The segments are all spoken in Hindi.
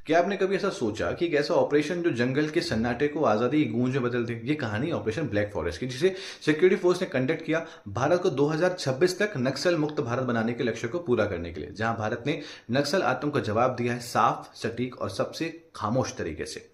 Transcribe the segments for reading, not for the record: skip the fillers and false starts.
क्या आपने कभी ऐसा सोचा कि एक ऐसा ऑपरेशन जो जंगल के सन्नाटे को आज़ादी की गूंज में बदल दे? ये कहानी ऑपरेशन ब्लैक फॉरेस्ट की, जिसे सिक्योरिटी फोर्स ने कंडक्ट किया भारत को 2026 तक नक्सल मुक्त भारत बनाने के लक्ष्य को पूरा करने के लिए, जहां भारत ने नक्सल आतंक का जवाब दिया है साफ, सटीक और सबसे खामोश तरीके से।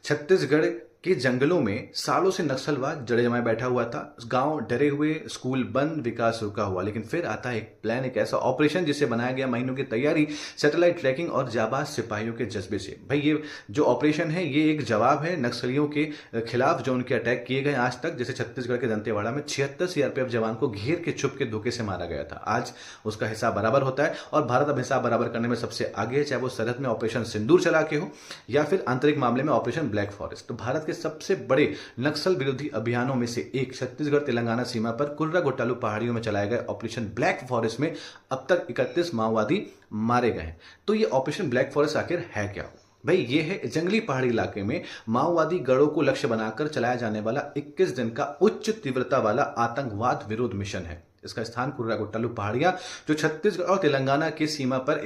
छत्तीसगढ़ के जंगलों में सालों से नक्सलवाद जड़े जमाए बैठा हुआ था। गांव डरे हुए, स्कूल बंद, विकास रुका हुआ। लेकिन फिर आता है एक प्लान, एक ऐसा ऑपरेशन जिसे बनाया गया महीनों की तैयारी, सैटेलाइट ट्रैकिंग और जाबाज सिपाहियों के जज्बे से। भाई ये जो ऑपरेशन है ये एक जवाब है नक्सलियों के खिलाफ जो उनके अटैक किए गए आज तक। जैसे छत्तीसगढ़ के दंतेवाड़ा में 76 सीआरपीएफ जवान को घेर के छुप के धोखे से मारा गया था। आज उसका हिसाब बराबर होता है और भारत अब हिसाब बराबर करने में सबसे आगे है, चाहे वो सरहद में ऑपरेशन सिंदूर चला के हो या फिर आंतरिक मामले में ऑपरेशन ब्लैक फॉरेस्ट। तो भारत के सबसे बड़े नक्सल विरोधी अभियानों में से एक छत्तीसगढ़ तेलंगाना सीमा पर कुर्रा घोटालू पहाड़ियों में चलाए गए ऑपरेशन ब्लैक फॉरेस्ट में अब तक 31 माओवादी मारे गए हैं। तो ये ऑपरेशन ब्लैक फॉरेस्ट आखिर है क्या? भाई ये है जंगली पहाड़ी इलाके में माओवादी गढ़ों को लक्ष्य बनाकर चलाया जाने वाला 21 दिन का उच्च तीव्रता वाला आतंकवाद विरोध मिशन है। इसका स्थान कुर्रा घोटालू पहाड़ियां जो छत्तीसगढ़ और तेलंगाना की सीमा पर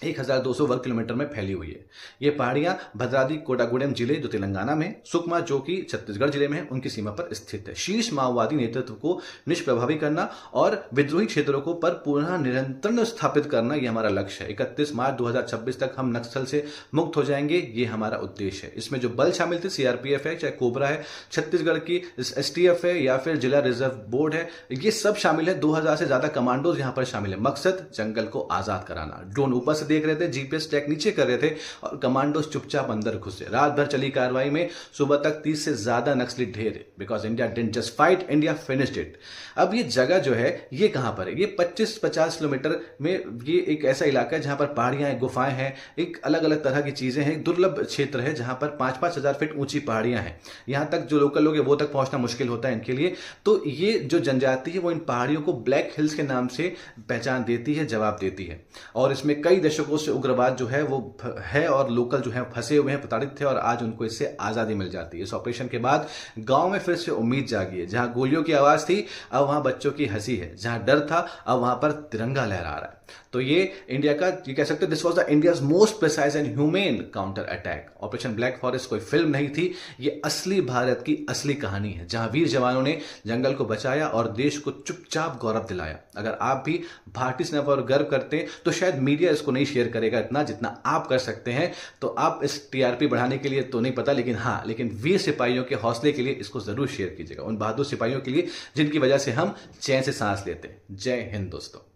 1200 वर्ग किलोमीटर में फैली हुई है। ये पहाड़ियां भद्राद्री कोडागुडेम जिले जो तेलंगाना में, सुकमा जो कि छत्तीसगढ़ जिले में है, उनकी सीमा पर स्थित है। शीर्ष माओवादी नेतृत्व को निष्प्रभावी करना और विद्रोही क्षेत्रों को पर पुनः नियंत्रण स्थापित करना ये हमारा लक्ष्य है। 31 मार्च 2026 तक हम नक्सल से मुक्त हो जाएंगे, ये हमारा उद्देश्य है। इसमें जो बल शामिल थे, सीआरपीएफ है, चाहे कोबरा है, छत्तीसगढ़ की एसटीएफ है या फिर जिला रिजर्व बोर्ड है, ये सब शामिल है। 2000 से ज्यादा कमांडोज यहां पर शामिल है। मकसद जंगल को आजाद कराना। ड्रोन ऊपर से देख रहे थे, जीपीएस ट्रैक नीचे कर रहे थे और कमांडोज चुपचाप अंदर घुसे। रात भर चली कार्रवाई में सुबह तक 30 से ज्यादा नक्सली ढेर, because India didn't just fight, India finished it. अब ये जगह जो है ये कहां पर है? ये 25-50 किलोमीटर में ये एक ऐसा इलाका है जहां पर पहाड़ियां हैं, गुफाएं हैं, एक अलग अलग तरह की चीजें हैं। दुर्लभ क्षेत्र है जहां पर 5-5 हजार फीट ऊंची पहाड़ियां हैं। यहां तक जो लोकल लोग हैं वो तक पहुंचना मुश्किल होता है इनके लिए। तो ये जो जनजाति है वो इन पहाड़ियों को ब्लैक हिल्स के नाम से पहचान देती है, जवाब देती है। और इसमें कई दशकों से उग्रवाद जो है वो है और लोकल जो है फंसे हुए हैं, प्रताड़ित थे और आज उनको इससे आजादी मिल जाती है। इस ऑपरेशन के बाद गांव में फिर से उम्मीद जागी है। जहां गोलियों की आवाज थी अब वहां बच्चों की हंसी है, जहां डर था अब वहां पर तिरंगा लहरा रहा है। तो ये इंडिया का, ये कह सकते हैं, this was the India's most precise and humane counter attack. Operation black forest कोई फिल्म नहीं थी, ये असली भारत की असली कहानी है, जहां वीर जवानों ने जंगल को बचाया और देश को चुपचाप गौरव दिलाया। अगर आप भी भारतीय सेना पर गर्व करते हैं तो शायद मीडिया इसको नहीं शेयर करेगा इतना जितना आप कर सकते हैं। तो आप इस टीआरपी बढ़ाने के लिए तो नहीं पता, लेकिन हाँ, लेकिन वीर सिपाहियों के हौसले के लिए इसको जरूर शेयर कीजिएगा, उन बहादुर सिपाहियों के लिए जिनकी वजह से हम चैन से सांस लेते हैं। जय हिंद दोस्तों।